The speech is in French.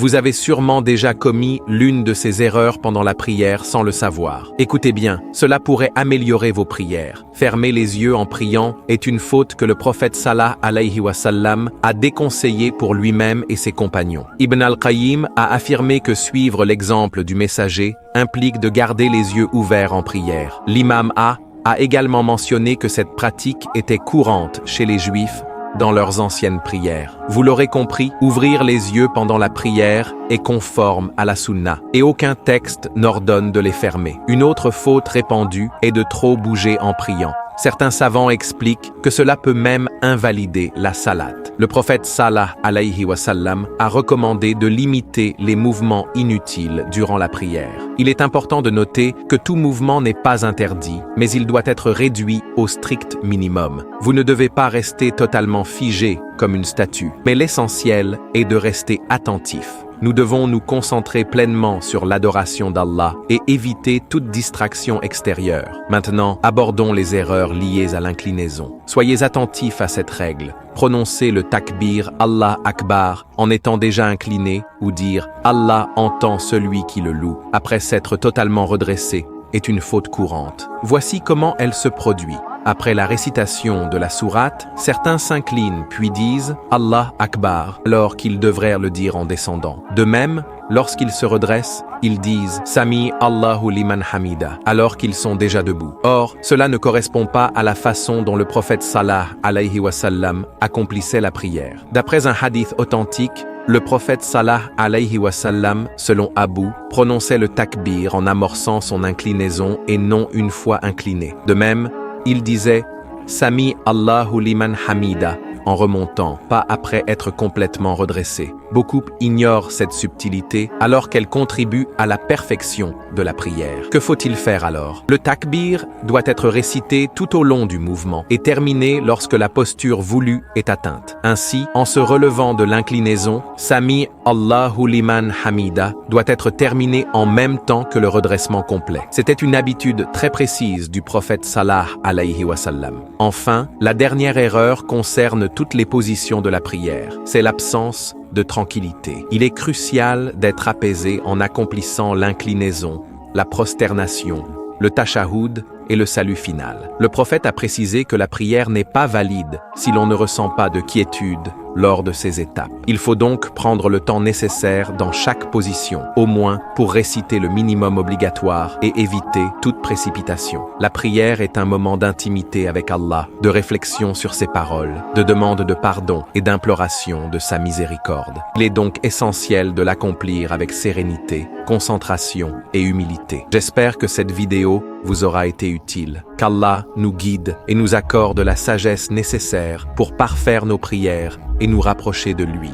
Vous avez sûrement déjà commis l'une de ces erreurs pendant la prière sans le savoir. Écoutez bien, cela pourrait améliorer vos prières. Fermer les yeux en priant est une faute que le prophète sallallahu alayhi wa sallam a déconseillée pour lui-même et ses compagnons. Ibn al-Qayyim a affirmé que suivre l'exemple du messager implique de garder les yeux ouverts en prière. L'imam a également mentionné que cette pratique était courante chez les Juifs dans leurs anciennes prières. Vous l'aurez compris, ouvrir les yeux pendant la prière est conforme à la sunna, et aucun texte n'ordonne de les fermer. Une autre faute répandue est de trop bouger en priant. Certains savants expliquent que cela peut même invalider la salat. Le prophète sallallahu alayhi wa sallam a recommandé de limiter les mouvements inutiles durant la prière. Il est important de noter que tout mouvement n'est pas interdit, mais il doit être réduit au strict minimum. Vous ne devez pas rester totalement figé comme une statue, mais l'essentiel est de rester attentif. Nous devons nous concentrer pleinement sur l'adoration d'Allah et éviter toute distraction extérieure. Maintenant, abordons les erreurs liées à l'inclinaison. Soyez attentifs à cette règle. Prononcer le takbir Allah Akbar en étant déjà incliné ou dire Allah entend celui qui le loue après s'être totalement redressé est une faute courante. Voici comment elle se produit. Après la récitation de la sourate, certains s'inclinent puis disent « Allah Akbar » alors qu'ils devraient le dire en descendant. De même, lorsqu'ils se redressent, ils disent « Sami Allahu liman hamida » alors qu'ils sont déjà debout. Or, cela ne correspond pas à la façon dont le prophète sallallahu alayhi wa sallam accomplissait la prière. D'après un hadith authentique, le prophète sallallahu alayhi wa sallam, selon Abu, prononçait le takbir en amorçant son inclinaison et non une fois incliné. De même, il disait « Sami Allahu liman hamida » en remontant, pas après être complètement redressé. Beaucoup ignorent cette subtilité alors qu'elle contribue à la perfection de la prière. Que faut-il faire alors? Le takbir doit être récité tout au long du mouvement et terminé lorsque la posture voulue est atteinte. Ainsi, en se relevant de l'inclinaison, Sami Allahu liman hamida doit être terminé en même temps que le redressement complet. C'était une habitude très précise du prophète sallallahu alayhi wa sallam. Enfin, la dernière erreur concerne toutes les positions de la prière. C'est l'absence de tranquillité. Il est crucial d'être apaisé en accomplissant l'inclinaison, la prosternation, le tashahoud et le salut final. Le prophète a précisé que la prière n'est pas valide si l'on ne ressent pas de quiétude lors de ces étapes. Il faut donc prendre le temps nécessaire dans chaque position, au moins pour réciter le minimum obligatoire et éviter toute précipitation. La prière est un moment d'intimité avec Allah, de réflexion sur ses paroles, de demande de pardon et d'imploration de sa miséricorde. Il est donc essentiel de l'accomplir avec sérénité, concentration et humilité. J'espère que cette vidéo vous aura été utile. Qu'Allah nous guide et nous accorde la sagesse nécessaire pour parfaire nos prières et nous rapprocher de lui.